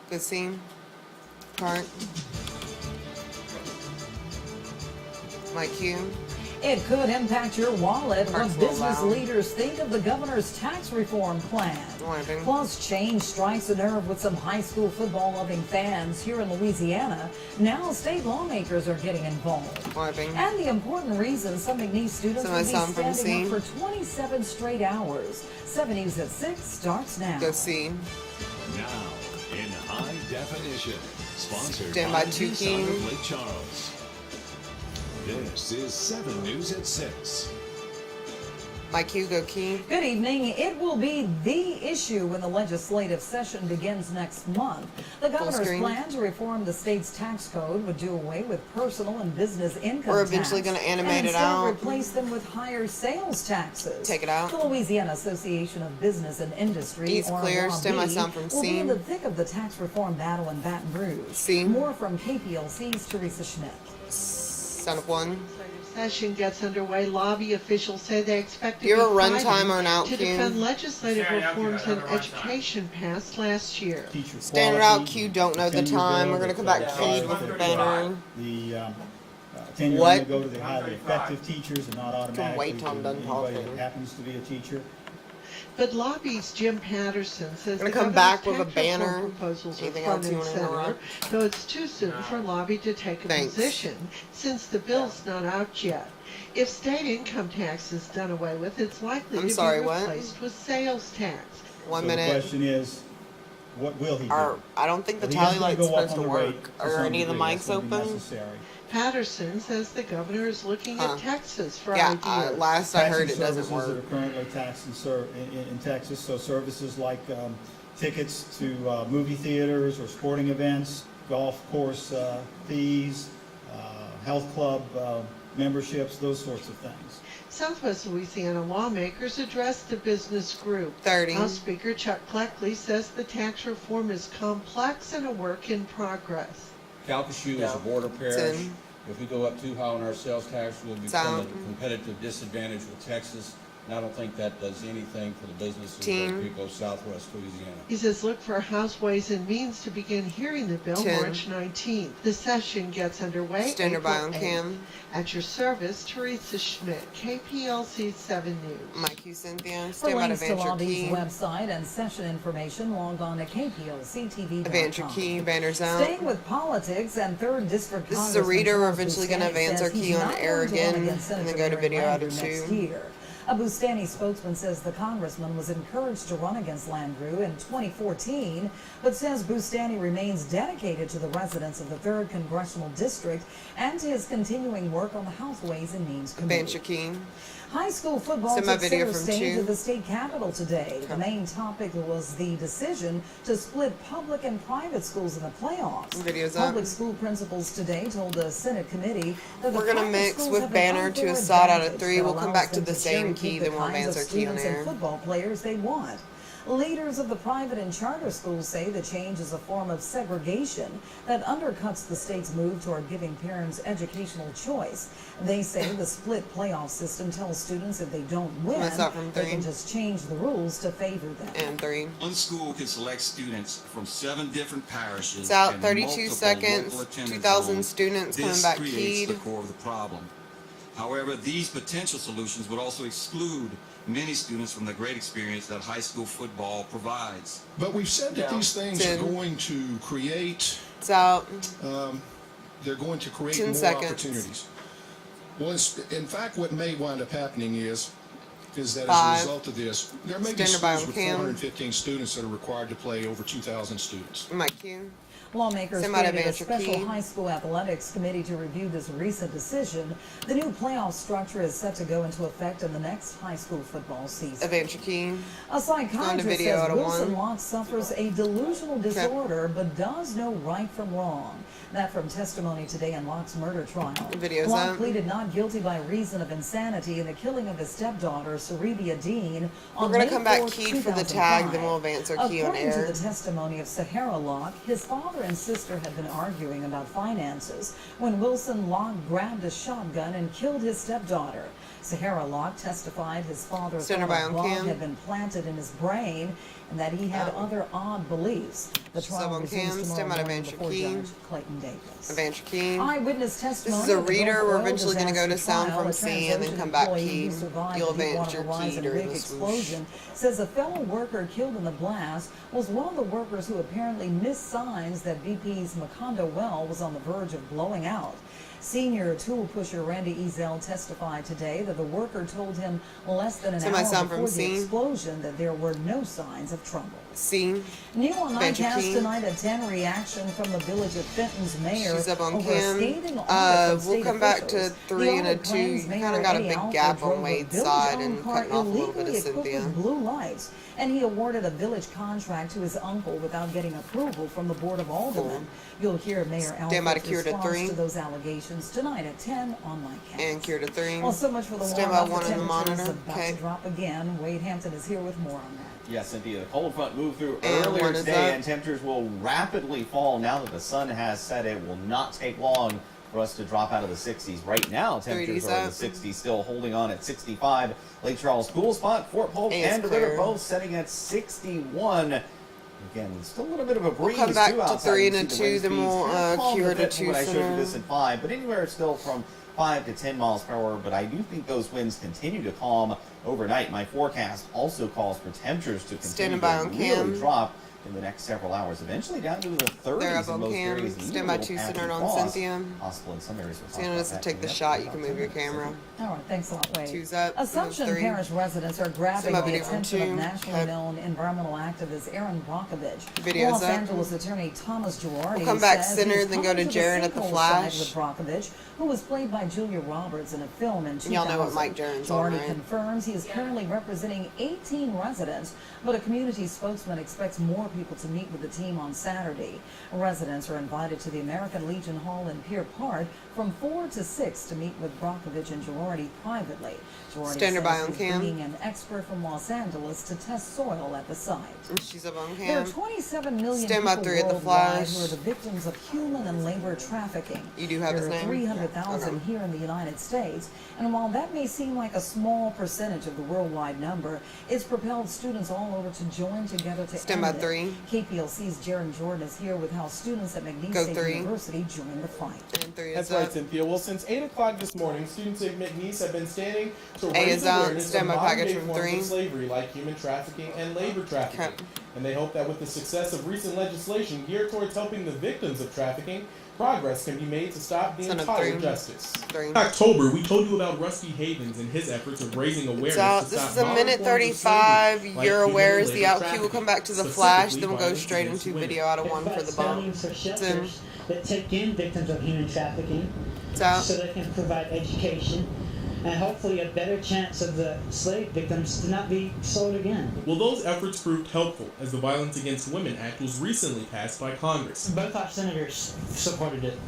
Good scene. Part. My cue. It could impact your wallet. Parts What a little business loud. leaders think of the governor's tax reform plan. Wiping. Plus, change strikes a nerve with some high school football-loving fans here in Louisiana. Now, state lawmakers are getting involved. Wiping. And the important reason some McNeese students Some will of be the sound from standing scene. up for 27 straight hours. 7 News at 6 starts now. Go scene. Now, in high definition, sponsored Stand by by two Tucson King. of Lake Charles. This is 7 News at 6. My cue. Go key. Good evening. It will be the issue when the legislative session begins next month. The governor's screen. plan to reform the state's tax code would do away with personal and business income We're eventually tax gonna animate and it instead out. replace them with higher sales taxes. Take it out. The Louisiana Association of Business and Industry, East or clear. Stand by LAB, sound from will be in scene. the thick of the tax reform battle in Baton Rouge. Scene. More from KPLC's Teresa Schmidt. Sound of one. Session gets underway. Lobby officials say they expect to Do you be have a fighting runtime or an out to cue? defend legislative Standing out cue, reforms I in have a runtime. education passed last year. Teacher Standard quality, out cue. Don't know the tenure time. bill We're gonna that, come back requires keyed with the that, banner. The tenure What? only go to the highly effective teachers and not automatically wait till I'm to done anybody talking. that happens to be a teacher. But Lobby's Jim Patterson says Gonna the come governor's back with a tax reform banner. proposals are Anything front else you and wanna center, interrupt? though it's too soon for Lobby to take a Thanks. position since the bill's not out yet. If state income tax is done away with, it's likely I'm to sorry, be what? replaced with sales tax. 1 So minute. the question is, what will he do? I don't think the Well, he tally is gonna light's go up supposed to on the rate work. to Are some any of the degree. That's mics gonna be open? necessary. Patterson says the governor is looking Huh. at Texas for Yeah, ideas. last I heard it Taxi doesn't services that work. are currently taxed in Texas, so services like tickets to movie theaters or sporting events, golf course fees, health club memberships, those sorts of things. Southwest Louisiana lawmakers addressed the business group. 30. House Speaker Chuck Cleckley says the tax reform is complex and a work in progress. Calcasieu is a border parish. 10. If we go up too high on our sales tax, we'll become Sound. a competitive disadvantage with Texas. And I don't think that does anything for the businesses or 10. the people of Southwest Louisiana. He says look for House Ways and Means to begin hearing the bill 10. March 19th. The session gets underway Standard by April on 8th. cam. At your service, Teresa Schmidt, KPLC 7 News. My cue, Cynthia. For Stand by to links to advance your Lobby's key. website and session information, log on to KPLC-TV.com. Advance your key. Banners out. Staying with politics, and 3rd District This is a Congressman reader. We're Charles eventually gonna Bustani advance our says he's key on not air going to run again, against and then Senator go to Mary video out of Landrieu next 2. year. A Bustani spokesman says the congressman was encouraged to run against Landrieu in 2014, but says Bustani remains dedicated to the residents of the 3rd Congressional District and to his continuing work on the House Ways and Means Advance your Committee. key. High school football Send my took video center from stage 2. at the state capitol today. The main topic was the decision to split public and private schools in the playoffs. Video's up. Public school principals today told the Senate committee that We're the gonna private mix schools with have an banner to a unfair side out of advantage 3. that We'll come allows back to them the same cherry-pick key, the then we'll kinds advance of our key on students and air. football players they want. Leaders of the private and charter schools say the change is a form of segregation that undercuts the state's move toward giving parents educational choice. They say the split playoff system tells students if they don't win, That's up from they 3. can just change the rules to favor them. And 3. One school can select students from 7 different parishes. It's out and 32 multiple seconds. local attendance 2,000 zones. students coming This back creates keyed. the core of the problem. However, these potential solutions would also exclude many students from the great experience that high school football provides. But we've said that these things are 10. going to create, It's out. they're going to create 10 more seconds. opportunities. Well, in fact, what may wind up happening is that 5. as a result of this, there may be Standard by schools on with cam. 415 students that are required to play over 2,000 students. My cue. Lawmakers Somebody created a advance your special key. high school athletics committee to review this recent decision. The new playoff structure is set to go into effect in the next high school football season. Advance your key. A psychiatrist video says out of Wilson 1. Locke suffers a delusional disorder but does know right from wrong. That from testimony today in Locke's murder trial. Video's Locke up. pleaded not guilty by reason of insanity in the killing of his stepdaughter, Sarabia Dean, on We're gonna May come back 4th, keyed for the tag, 2005. then we'll advance our key on According air. to the testimony of Sahara Locke, his father and sister had been arguing about finances when Wilson Locke grabbed a shotgun and killed his stepdaughter. Sahara Locke testified his father Stand thought by a on bomb cam. had been planted in his brain and that he had other odd beliefs. The trial on cam. resumes Stand by tomorrow to morning Evansha before Keen. Judge Clayton Davis. Evansha Keen. Eyewitness testimony. This is a of the reader. Gulf We're Oil eventually going to go to disaster sound trial. from A C and then Transocean come back employee Key. who survived You'll the Deepwater Evansha Horizon Key rig during the swoosh. explosion says a fellow worker killed in the blast was one of the workers who apparently missed signs that BP's Macondo well was on the verge of blowing out. Senior tool pusher Randy Ezel testified today that the worker told him less than an hour sound from before the C. explosion that there were no signs of trouble. C. New on Evansha Nightcast Keen. tonight at 10, reaction from the Village of Fenton's mayor She's up on over a cam. scathing audit from We'll state come back to officials. 3 The and a audit 2. claims You Mayor kind of got a Eddie big Alford gap drove on a Wade's village-owned side and car cutting off a little bit of illegally equipped Cynthia. with blue lights, and he awarded a village contract to his uncle without getting approval from the Board of Aldermen. You'll hear Mayor Stand by to Alford's cure to response 3. to those allegations tonight at 10 on Nightcast. And cure to 3. Well, so much for the Stand warm-up. by 1 The on the temperature's monitor. about Okay. to drop again. Wade Hampton is here with more on that. Yeah, Cynthia, the cold front moved through And earlier one is today, up. and temperatures will rapidly fall now that the sun has set. It will not take long for us to drop out of the 60s. Right now, temperatures 3D's are in up. the 60s, still holding on at 65. Lake Charles, cool spot. Fort Polk And it's and DeRiver clear. both setting at 61. Again, still a little bit of a breeze come back too to outside. 3 You and a see the 2, then wind we'll, speeds have calmed cure a to bit from 2 when I showed you center. this at 5, but anywhere still from 5 to 10 miles per hour. But I do think those winds continue to calm overnight. My forecast also calls for temperatures to Standing continue by to on really cam. drop in the next several hours, eventually down to the 30s They're up in on most cam. areas. and even Stand a by little 2 patchy centered on frost Cynthia. possible in some areas. We'll talk Sienna about doesn't that take the coming up shot. in You can about move your 10 minutes. camera. All right, thanks a lot, Wade. 2's up. Assumption 3. Parish residents are grabbing Some of the it from attention of 2. nationally Okay. known environmental activist Aaron Brockovich. Video's Los up. Angeles attorney Thomas Girardi We'll come back says center, he's then go coming to the Jaron at the sinkhole Flash. side with Brockovich, who was played by Julia Roberts in a film in 2000. Y'all know what Mike Jaron's on, Girardi right? confirms he is currently representing 18 residents, but a community spokesman expects more people to meet with the team on Saturday. Residents are invited to the American Legion Hall in Pier Park from 4 to 6 to meet with Brockovich and Girardi privately. Girardi Standard by says on he's cam. bringing an expert from Los Angeles to test soil at the site. She's up on There are cam. 27 million Stand by people 3 at the worldwide Flash. who are the victims of human and labor trafficking. You do have there his are name? 300,000 Okay. here in the United States, and while that may seem like a small percentage of the worldwide number, it's propelled students all over to join together to Stand end by it. 3. KPLC's Jaron Jordan is here with how students at McNeese Go State 3. University joined the fight. And 3 That's is right, up. Cynthia. Well, since 8 o'clock this morning, students at McNeese have been standing to A raise is out. awareness of Stand by modern-day package from forms 3. of slavery like human trafficking and labor trafficking. Okay. And they hope that with the success of recent legislation geared towards helping the victims of trafficking, progress can be made to stop the Son of entire 3. justice. 3. In October, we told you about Rusty Havens and his efforts of raising awareness So to this stop is a modern minute forms of 35. slavery like You're human aware and is the labor out cue. We'll come back to the trafficking, Flash, then specifically we'll go violence straight against into women. video out of It 1 for provides the bump. funding for It's in. shelters that take in victims of human trafficking It's out. so they can provide education and hopefully a better chance of the slave victims to not be sold again. Well, those efforts proved helpful as the Violence Against Women Act was recently passed by Congress. Both our senators supported it,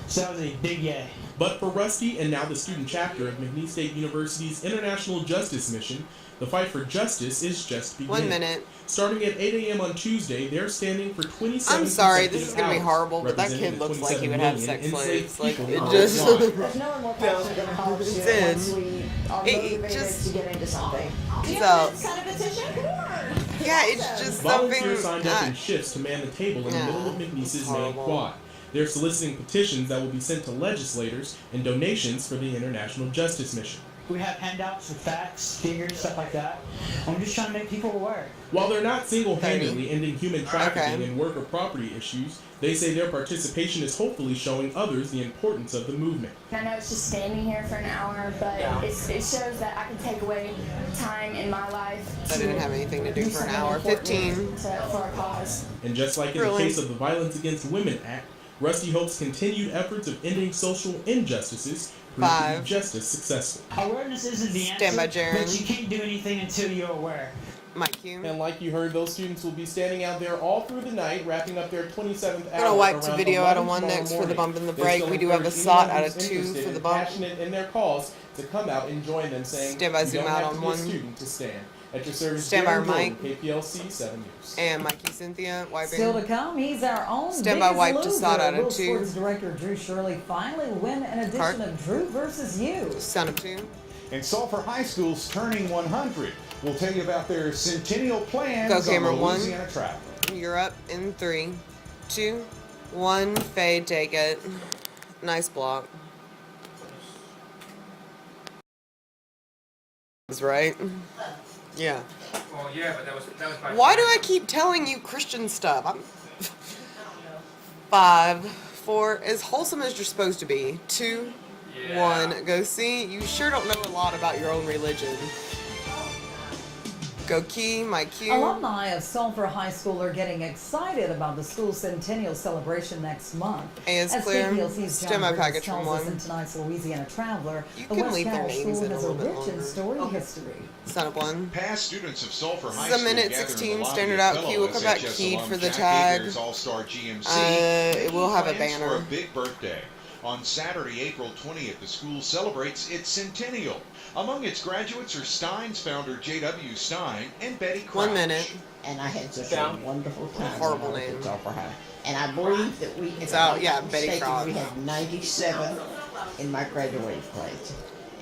so that was a big yay. But for Rusty and now the student chapter of McNeese State University's International Justice Mission, the fight for justice is just beginning. 1 minute. Starting at 8 a.m. on Tuesday, they're standing for 27 I'm sorry, this consecutive is gonna be hours, horrible, but that representing kid the looks like he 27 would have million sex enslaved slaves. Like, people it worldwide. just. There's no one more passionate than a college It's student in. once we are It motivated just- to get into something. So, Sign a petition? Come on. yeah, it's just something. Volunteers signed up in shifts to man the table in the middle of McNeese's main horrible. quad. They're soliciting petitions that will be sent to legislators and donations for the International Justice Mission. We have handouts with facts, figures, stuff like that. I'm just trying to make people aware. While they're not single-handedly ending human trafficking Okay. and worker property issues, they say their participation is hopefully showing others the importance of the movement. I know it's just standing here for an hour, but it shows that I can take away time in my life. I didn't have anything to do for an hour. 15. For a cause. And just like in Really? the case of the Violence Against Women Act, Rusty hopes continued efforts of ending social injustices prove to 5. be just as successful. Awareness isn't the answer, Stand by, Jaron. but you can't do anything until you're aware. Mike Q. And like you heard, those students will be standing out there all through the night, wrapping up their 27th hour. I'm gonna wipe to around video out of 11 1 tomorrow next for the morning. bump and the They break. still We do have a encourage SOT anyone out of who's 2 interested for and the bump. passionate in their cause to come out and join them, saying Stand by, you zoom don't out have on to be 1. a student to stand. At your service, Stand by, Jaron Jordan, Mike. KPLC-7 News. And Mikey Cynthia wiping. Still to come, he's our own Stand by, biggest wipe to loser. side out of Will 2. Sports director Drew Shirley finally win an edition Park. of Drew versus You. Son of 2. And Sulphur High School's turning 100. We'll tell you about their centennial plans Go on the camera one. Louisiana Traveler. You're up in 3, 2, 1. Fade, take it. Nice block. Is right? Yeah. Well, yeah, but that was my. Why do I keep telling you Christian stuff? I'm 5, 4, as wholesome as you're supposed to be. 2, 1. Go see. You sure don't know a lot about your own religion. Go key, my cue. Alumni of Sulphur High School are getting excited about the school's centennial celebration next month. A is As clear. KPLC's Stem John my Bridges package from tells us 1. in tonight's Louisiana Traveler, You the can West leave their Parish names School in a has a little bit rich longer. and storied history. Son of 1. Past students of Sulphur High This is a School minute gathered in 16 the lobby standard of out fellow cue. We'll come back SHS keyed alum for the Jack tag. Akers All-Star GMC. It will have a plans banner. for a big birthday. On Saturday, April 20th, the school celebrates its centennial. Among its graduates are Stein's founder J.W. Stein and Betty Crouch. 1 minute. And I had such a wonderful time. Horrible when I was name. at Sulphur High. And I believe that we, It's if I'm out, yeah, not Betty mistaken, Crouch. we had 97 in my graduating class.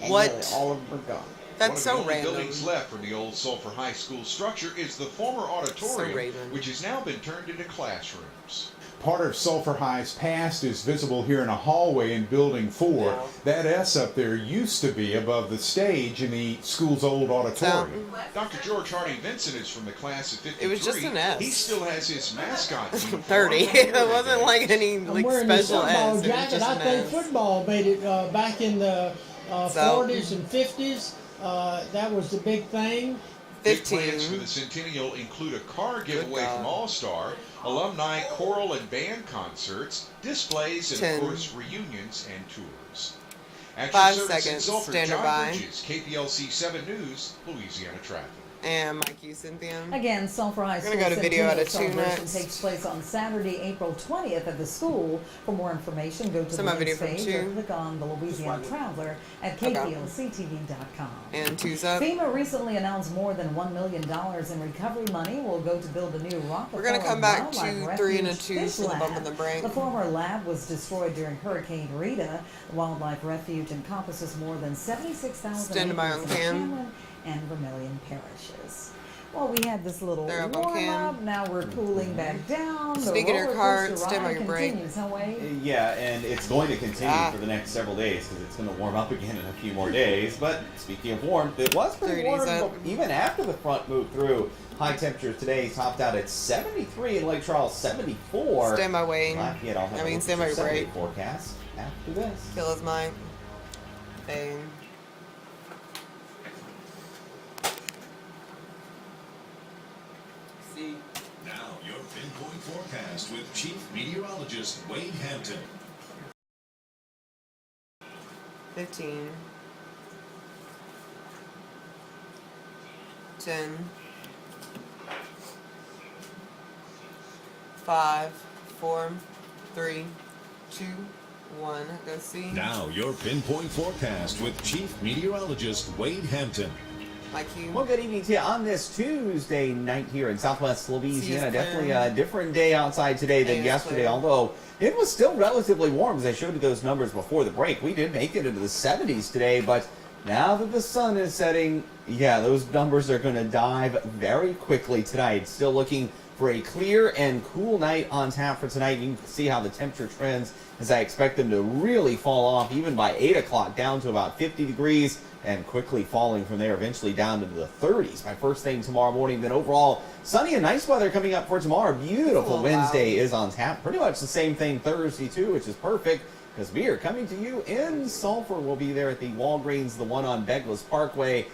And What? nearly all of them are gone. That's so One of the only random. buildings left from the old Sulphur High School structure is the former auditorium, Raven. which has now been turned into classrooms. Part of Sulphur High's past is visible here in a hallway in Building 4. That S up there used to be above the stage in the school's old auditorium. Dr. George Hardy Vincent is from the class of 53. It was just an S. He still has his mascot uniform. 30. It wasn't like any like I'm wearing the special football S. It was jacket. just I an think S. football made it back in the 40s and 50s. That was the big thing. Big plans for the centennial include a car giveaway from All-Star, alumni choral and band concerts, displays, and 10. of course reunions and tours. At 5 your service in seconds. Sulphur, Stand John by. Bridges, KPLC 7 News, Louisiana Traffic. And my cue, Cynthia. Again, Sulphur High We're School gonna go to video out of 2 celebration next. takes place on Saturday, April 20th at the school. For more information, go to Some the of video links from page or 2. click on the Louisiana Traveler at Okay. KPLC-TV.com. And 2's up. FEMA recently announced more than $1 million in recovery money will go to build a new Rockefeller We're gonna come back Wildlife 2, 3, and a Refuge 2 fish for the bump lab. and the break. The former lab was destroyed during Hurricane Rita. The Wildlife Refuge encompasses more than 76,000 Stand by acres on in cam. Cameron and Vermilion parishes. Well, we had this little They're up on warm cam. up. Now we're cooling back down. The Speaking of your roller card, coaster stand by ride your break. continues, huh, Wade? Yeah, and it's going to continue for the next several days because it's going to warm up again in a few more days. But speaking of warmth, it was pretty 30's warm up. even after the front moved through. High temperatures today topped out at 73 in Lake Charles, 74. Stand by Wayne. Lafayette, I'll have a look stand by at your your break. Saturday forecast after this. Kill his mic. Bang. See. Now, your pinpoint forecast with Chief Meteorologist Wade Hampton. 15. 10. 5, 4, 3, 2, 1. Go see. Now, your pinpoint forecast with Chief Meteorologist Wade Hampton. My cue. Well, good evening to you on this Tuesday night here in Southwest Louisiana. See you Definitely soon. a different day outside today than Hey, yesterday, clear. although it was still relatively warm as I showed you those numbers before the break. We did make it into the 70s today, but now that the sun is setting, yeah, those numbers are going to dive very quickly tonight. Still looking for a clear and cool night on tap for tonight. You can see how the temperature trends as I expect them to really fall off even by 8 o'clock down to about 50 degrees and quickly falling from there eventually down into the 30s by first thing tomorrow morning. Then overall, sunny and nice weather coming up for tomorrow. Beautiful Wednesday is on tap. Pretty much the same thing Thursday too, which is perfect because we are coming to you in Sulphur. We'll be there at the Walgreens, the one on Beglis Parkway,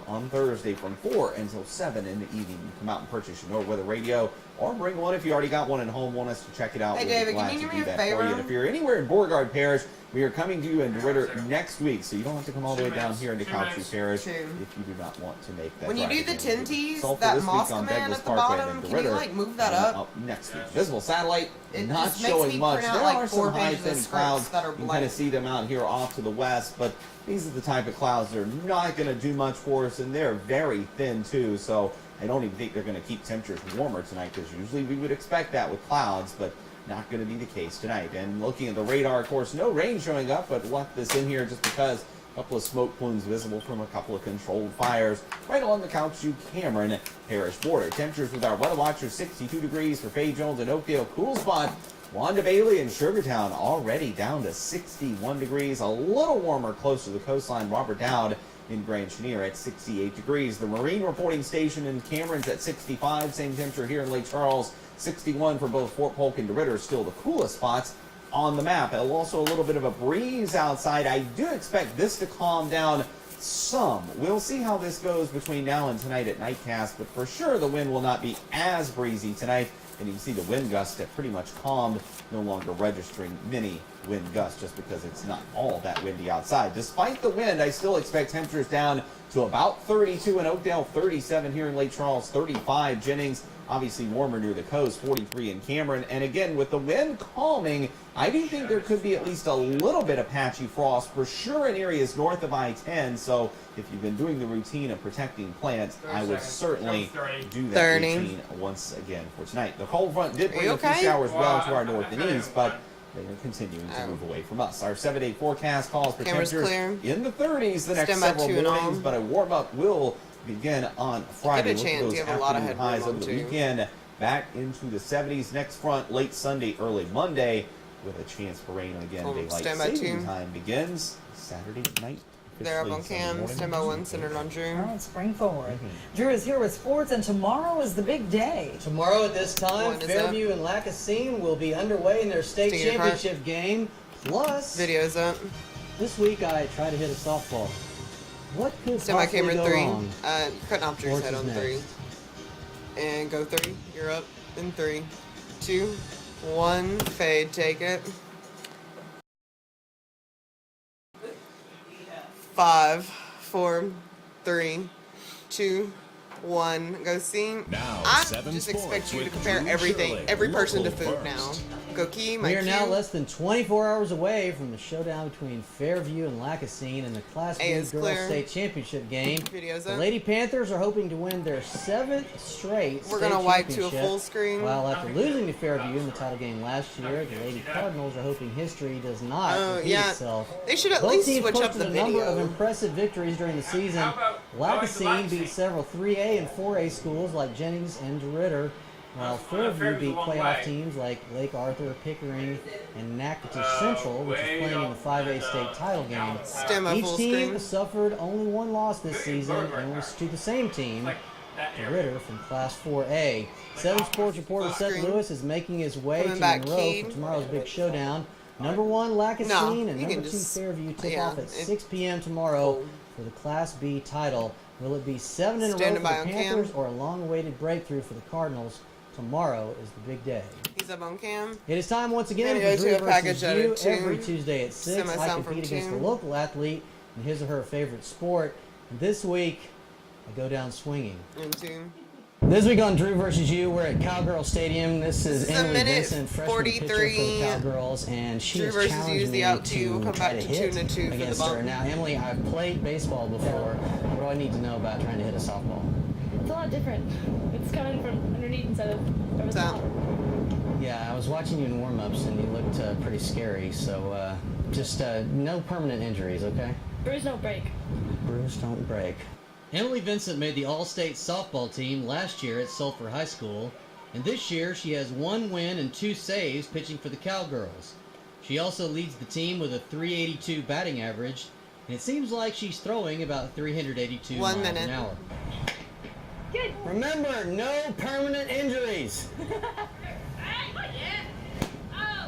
on Thursday from 4 until 7 in the evening. You come out and purchase your NORD Weather Radio or bring one if you already got one at home. Want us to check it out. Hey, we'll David, be glad can you to do me do a that for you. favor? And if you're anywhere in Beauregard Parish, we are coming to you in DeRitter next week, so you don't have to come all the way down here into Cowtree Parish if you do not want to make that When you drive do the again. 10 T's, Sulphur that this week Mosque on man Beglis at the Parkway bottom, and can you DeRitter, like move that up? next week. Visible satellite, It not just makes showing me much. print out, There like, are 4 some high pages of thin scripts clouds. that are You can kind blank. of see them out here off to the west, but these are the type of clouds that are not going to do much for us, and they're very thin too, so I don't even think they're going to keep temperatures warmer tonight, because usually we would expect that with clouds, but not going to be the case tonight. And looking at the radar, of course, no rain showing up, but left this in here just because couple of smoke plumes visible from a couple of controlled fires right along the Calcasieu Cameron Parish border. Temperatures with our weather watchers 62 degrees for Fay Jones and Oakdale. Cool spot Wanda Bailey and Sugartown already down to 61 degrees. A little warmer close to the coastline. Robert Dowd in Grand Chenier at 68 degrees. The Marine reporting station in Cameron's at 65. Same temperature here in Lake Charles. 61 for both Fort Polk and DeRidder. Still the coolest spots on the map. Also a little bit of a breeze outside. I do expect this to calm down some. We'll see how this goes between now and tonight at nightcast, but for sure the wind will not be as breezy tonight. And you can see the wind gusts have pretty much calmed, no longer registering many wind gusts just because it's not all that windy outside. Despite the wind, I still expect temperatures down to about 32 in Oakdale, 37 here in Lake Charles, 35 Jennings. Obviously warmer near the coast, 43 in Cameron. And again, with the wind calming, I do think there could be at least a little bit of patchy frost for sure in areas north of I-10. So if you've been doing the routine of protecting plants, I would certainly do that routine once again for tonight. The cold front did bring a few showers well to our north and east, but they are continuing to move away from us. Our 7-day forecast calls for temperatures in the 30s the next several mornings, but a warm-up will begin on Friday. Look at those afternoon highs over the weekend. Back into the 70s next front late Sunday, early Monday, with a chance for rain. And again, daylight saving time begins Saturday night. They're up on Cam, stand by 1, centered on Drew. All right, spring forward. Drew is here with sports, and tomorrow is the big day. Tomorrow at this time, Fairview and Lacassine will be underway in their state championship game. Plus, videos up. This week I tried to hit a softball. What could stand by possibly camera go 3. wrong? Cutting off Drew's head on 3. And go 3. You're up in 3, 2, 1. Fade. Take it. 5, 4, 3, 2, 1. Go see. Now, I 7 just Sports expect you to with compare Drew everything, Shirley, every person to local food now. first. Go Key, We are now less than 24 hours away from the showdown between Fairview and Lacassine in the Class B Girls State Championship game. The Lady Panthers are hoping to win their 7th straight We're state gonna wipe to a championship, full screen. While after losing to Fairview in the title game last year, the Lady Cardinals are hoping history does not repeat itself. They should at Both least teams switch up posted the a number of video. impressive victories during the season. Lacassine beat several 3A and 4A schools like Jennings and DeRidder, while Fairview beat playoff teams like Lake Arthur, Pickering, and Natchitoches Central, which is playing in the 5A state title game. Each team suffered only one loss this season, and it was to the same team, DeRidder from Class 4A. 7 Sports reporter Seth Lewis is making his way to Monroe for tomorrow's big showdown. Number 1 Lacassine and number 2 Fairview tip off at 6 p.m. tomorrow for the Class B title. Will it be 7 in a row for the Panthers or a long-awaited breakthrough for the Cardinals? Tomorrow is the big day. He's up on Cam. It is time once again Go for to a Drew package versus you at a every tune. Tuesday at 6. I Semi-sound compete from against a tune. local athlete in his or her favorite sport. And this week, I go down swinging. In tune. This week on Drew versus You, we're at Cowgirl Stadium. This is Emily minute Vincent, freshman pitcher for the Cowgirls, and she Drew has versus challenged You is the me out to. to We'll come try back to to hit 2 and 2 for the against her. bump. Now, Emily, I've played baseball before. What do I need to know about trying to hit a softball? It's a lot different. It's coming from underneath instead of over the top. Yeah, I was watching you in warm-ups, and you looked pretty scary. So just no permanent injuries, okay? Bruise don't break. Bruise don't break. Emily Vincent made the All-State softball team last year at Sulphur High School, and this year she has 1 win and 2 saves pitching for the Cowgirls. She also leads the team with a .382 batting average, and it seems like she's throwing about 382 miles an hour. Good. Remember, no permanent injuries.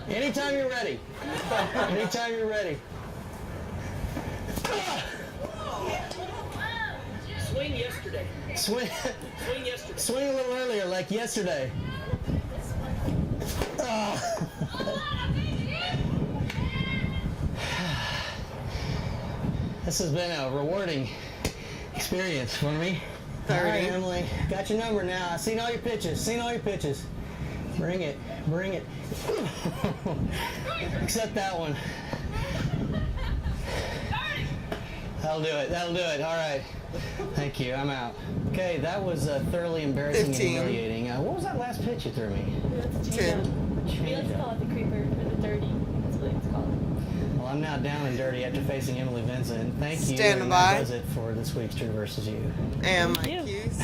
Anytime you're ready. Anytime you're ready. Swing yesterday. Swing. Swing yesterday. Swing a little earlier, like yesterday. This has been a rewarding experience for me. 30. All right, Emily, got your number now. I've seen all your pitches. Seen all your pitches. Bring it. Bring it. Except that one. That'll do it. That'll do it. All right. Thank you. I'm out. Okay, that was thoroughly embarrassing 15. and humiliating. What was that last pitch you threw me? That's a changeup. We like to call it the creeper or the dirty. That's what it's called. Well, I'm now down and dirty after facing Emily Vincent. Thank you. Stand and by. that does it for this week's True versus You. And my cues.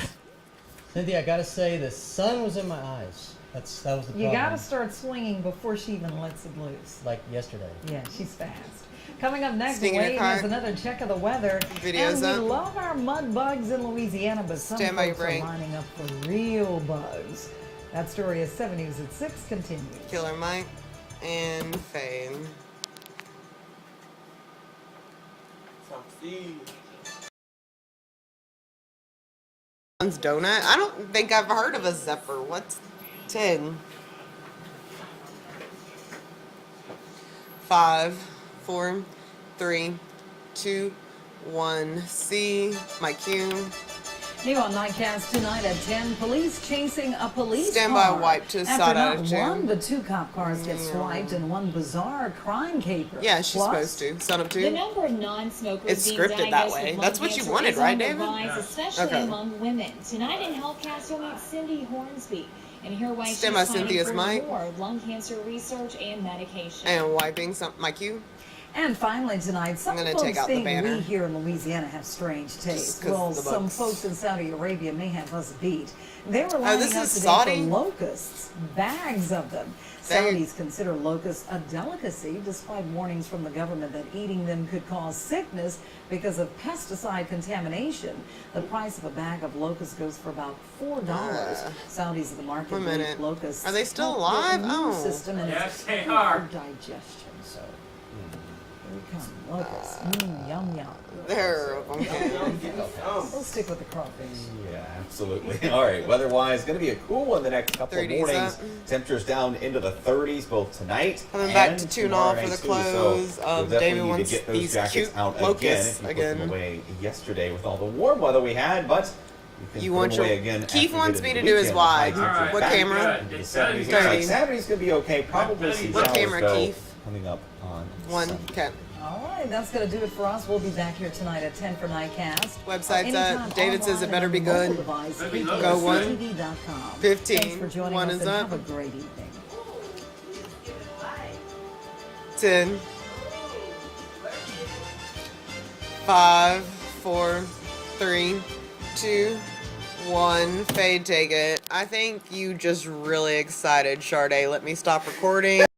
Cynthia, I gotta say, the sun was in my eyes. That was the problem. You gotta start swinging before she even lets it loose. Like yesterday. Yeah, she's fast. Coming up next, Sneaking a Wade card. has another check of the weather. Videos and we up. love our mud bugs in Louisiana, but some Stand by your folks are break. lining up for real bugs. That story is 7 News at 6 continues. Killer Mike and Fade. Donut? I don't think I've heard of a Zephyr. What's 10? 5, 4, 3, 2, 1. C. My cue. New on Nightcast tonight at 10, police chasing a police Stand by car. wipe to After side not out of jam. one, but 2 cop cars get swiped in one bizarre crime caper. Yeah, she's Plus, supposed to. Son of The two. number of non-smokers It's being scripted that diagnosed way. with That's lung what you cancer wanted, is right, on the David? rise, especially Okay. among women. Tonight in Hellcast, you'll meet Cindy Hornsby and hear why she's Stand by fighting Cynthia's for mic. more lung cancer research and medication. And wiping my cue. And finally tonight, some gonna folks take out the think banner. we here in Louisiana have strange taste. 'cause Well, of the some bugs. folks in Saudi Arabia may have us beat. They were lining this up is today Saudi? for locusts, bags of them. They- Saudis consider locusts a delicacy, despite warnings from the government that eating them could cause sickness because of pesticide contamination. The price of a bag of locusts goes for about $4. Saudis at the market 1 believe minute. locusts Are they still help alive? their immune Oh. system and Yes, it's they good are. for digestion. So here we come, locusts. Yum yum. There. Okay. We'll stick with the crawfish. Yeah, absolutely. All right, weather-wise, going to be a cool one the next couple of 30s mornings. up. Temperatures down into the 30s both tonight Coming back and to tune tomorrow off for night the too. close. So you'll David definitely need wants to get those these jackets cute out locusts again if you put them again. away yesterday with all the warm weather we had, but you can You put want them away your- again. Keith after we wants get me into to the do his weekend. wide. High temperatures What back camera? into the 70s. Looks 30. like Saturday's going to be okay. Probably see What showers, camera, though, Keith? coming up on 1. Sunday. Okay. All right, that's going to do it for us. We'll be back here tonight at 10 for Nightcast. Website's Anytime up. David says it online better and be on your good. mobile device, Go 1. KPLC-TV.com. 15. Thanks for joining 1 us is and up. have a great evening. 10. 5, 4, 3, 2, 1. Fade, take it. I think you just really excited, Sade. Let me stop recording.